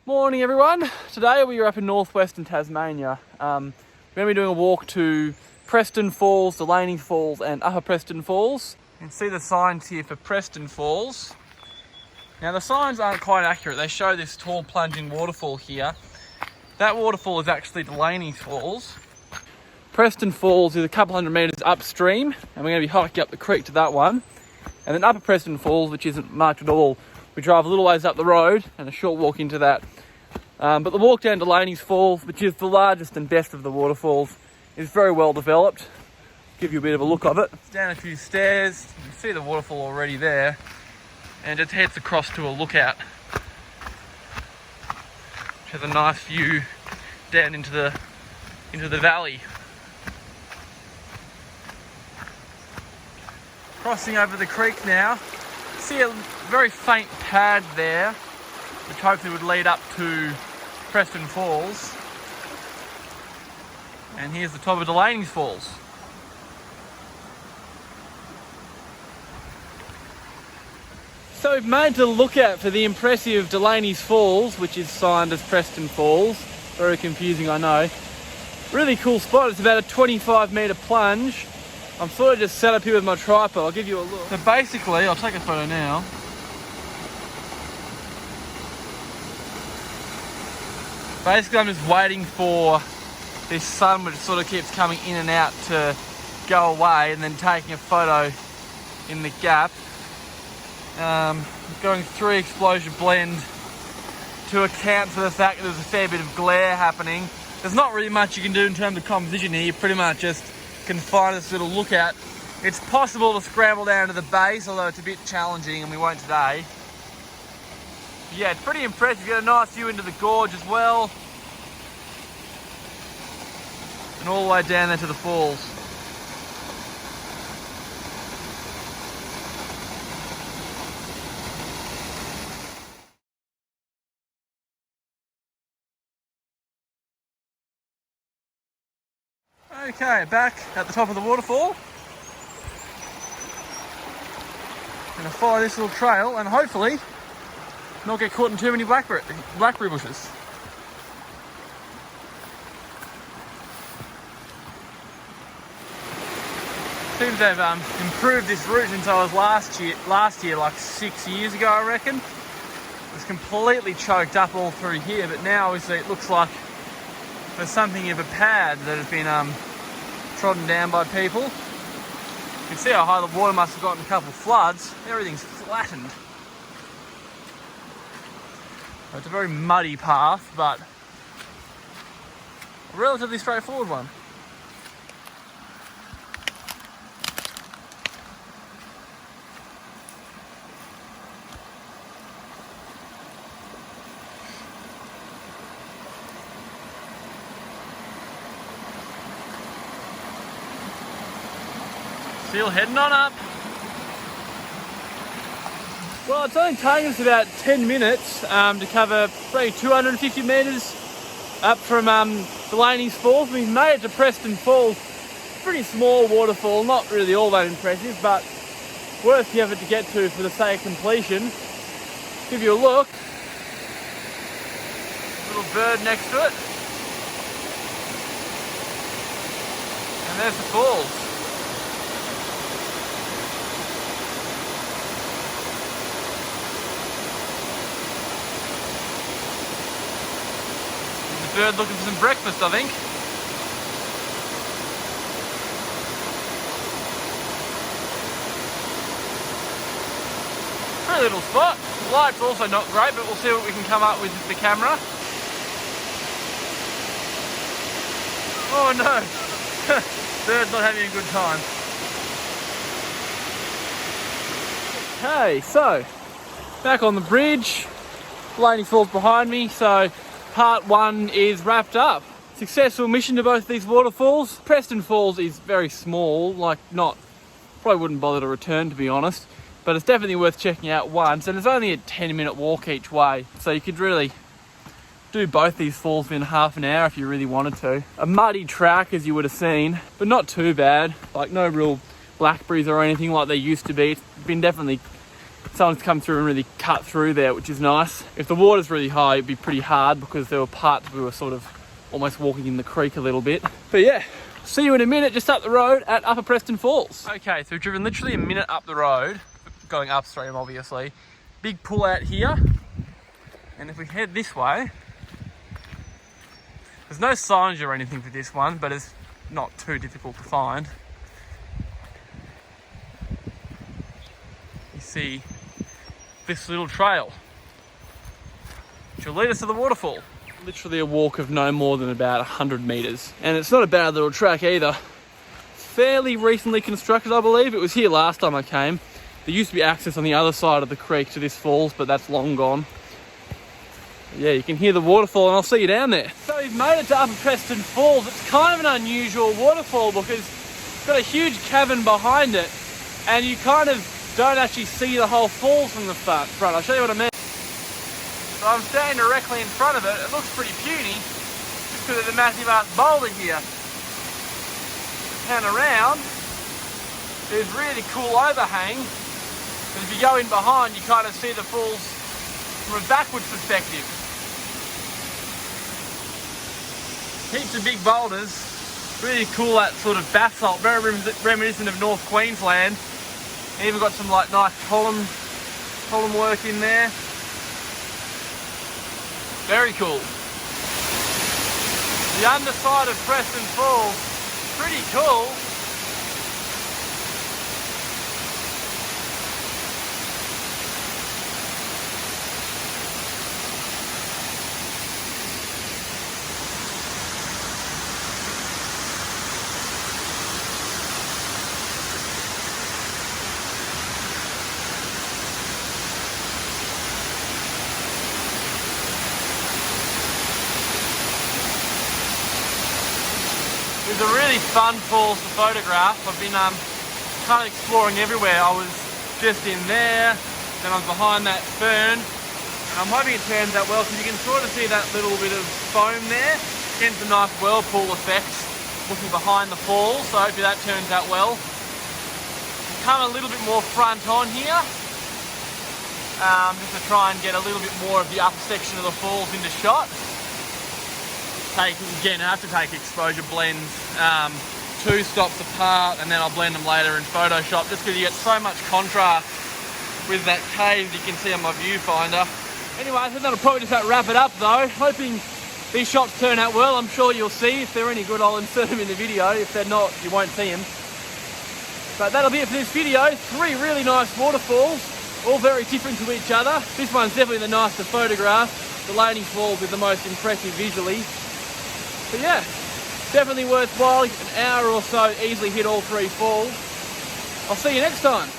Morning everyone. Today we are up in northwestern Tasmania. We're going to be doing a walk to Preston Falls, Delaneys Falls and Upper Preston Falls. You can see the signs here for Preston Falls. Now the signs aren't quite accurate. They show this tall plunging waterfall here. That waterfall is actually Delaneys Falls. Preston Falls is a couple hundred metres upstream and we're going to be hiking up the creek to that one. And then Upper Preston Falls, which isn't marked at all, we drive a little ways up the road and a short walk into that. But the walk down to Delaneys Falls, which is the largest and best of the waterfalls, is very well developed. Give you a bit of a look of it. It's down a few stairs, you can see the waterfall already there, and it heads across to a lookout, which has a nice view down into the valley. Crossing over the creek now, see a very faint pad there, which hopefully would lead up to Preston Falls. And here's the top of Delaneys Falls. So we've made to the lookout for the impressive Delaneys Falls, which is signed as Preston Falls. Very confusing, I know. Really cool spot. It's about a 25-metre plunge. I'm sort of just set up here with my tripod. I'll give you a look. So basically, I'll take a photo now. Basically, I'm just waiting for this sun, which sort of keeps coming in and out, to go away, and then taking a photo in the gap. Going through explosion blend to account for the fact that there's a fair bit of glare happening. There's not really much you can do in terms of composition here. You pretty much just can find this little lookout. It's possible to scramble down to the base, although it's a bit challenging and we won't today. But yeah, it's pretty impressive. You get a nice view into the gorge as well. And all the way down there to the falls. Okay, back at the top of the waterfall. Gonna follow this little trail and hopefully not get caught in too many blackberry bushes. Seems they've improved this route since I was last year, like 6 years ago, I reckon. It was completely choked up all through here, but now obviously it looks like there's something of a pad that has been trodden down by people. You can see how high the water must have gotten a couple of floods. Everything's flattened. It's a very muddy path, but a relatively straightforward one. Still heading on up. Well, it's only taken us about 10 minutes to cover probably 250 metres up from Delaneys Falls. We've made it to Preston Falls. Pretty small waterfall, not really all that impressive, but worth the effort to get to for the sake of completion. Give you a look. Little bird next to it. And there's the falls. Bird looking for some breakfast, I think. Pretty little spot. The light's also not great, but we'll see what we can come up with the camera. Oh no! Bird's not having a good time. Okay, so back on the bridge. Delaneys Falls behind me, so part one is wrapped up. Successful mission to both these waterfalls. Preston Falls is very small, probably wouldn't bother to return, to be honest, but it's definitely worth checking out once, and it's only a 10-minute walk each way, so you could really do both these falls within half an hour if you really wanted to. A muddy track, as you would have seen, but not too bad. Like no real blackberries or anything like they used to be. It's been definitely someone's come through and really cut through there, which is nice. If the water's really high, it'd be pretty hard because there were parts we were sort of almost walking in the creek a little bit. But yeah, see you in a minute just up the road at Upper Preston Falls. Okay, so we've driven literally a minute up the road, going upstream obviously. Big pull out here. And if we head this way, there's no signage or anything for this one, but it's not too difficult to find. You see this little trail, which will lead us to the waterfall. Literally a walk of no more than about 100 meters. And it's not a bad little track either. Fairly recently constructed, I believe. It was here last time I came. There used to be access on the other side of the creek to this falls, but that's long gone. Yeah, you can hear the waterfall and I'll see you down there. So we've made it to Upper Preston Falls. It's kind of an unusual waterfall because it's got a huge cavern behind it and you kind of don't actually see the whole falls from the front. I'll show you what I mean. So I'm standing directly in front of it. It looks pretty puny just because there's a massive ass boulder here. Turn around, there's really cool overhang. And if you go in behind, you kind of see the falls from a backwards perspective. Heaps of big boulders. Really cool, that sort of basalt, very reminiscent of North Queensland. Even got some like nice column work in there. Very cool. The underside of Preston Falls, pretty cool. It was a really fun falls to photograph. I've been kind of exploring everywhere. I was just in there, then I was behind that fern. And I'm hoping it turns out well because you can sort of see that little bit of foam there. Again, some nice whirlpool effects looking behind the falls, so hopefully that turns out well. Come a little bit more front on here, just to try and get a little bit more of the upper section of the falls into shot. Again, I have to take exposure blends 2 stops apart and then I'll blend them later in Photoshop just because you get so much contrast with that cave that you can see on my viewfinder. Anyway, I think that'll probably just about wrap it up though. Hoping these shots turn out well. I'm sure you'll see. If they're any good, I'll insert them in the video. If they're not, you won't see them. But that'll be it for this video. 3 really nice waterfalls, all very different to each other. This one's definitely the nicest to photograph. Delaneys Falls is the most impressive visually. But yeah, definitely worthwhile. An hour or so, easily hit all 3 falls. I'll see you next time.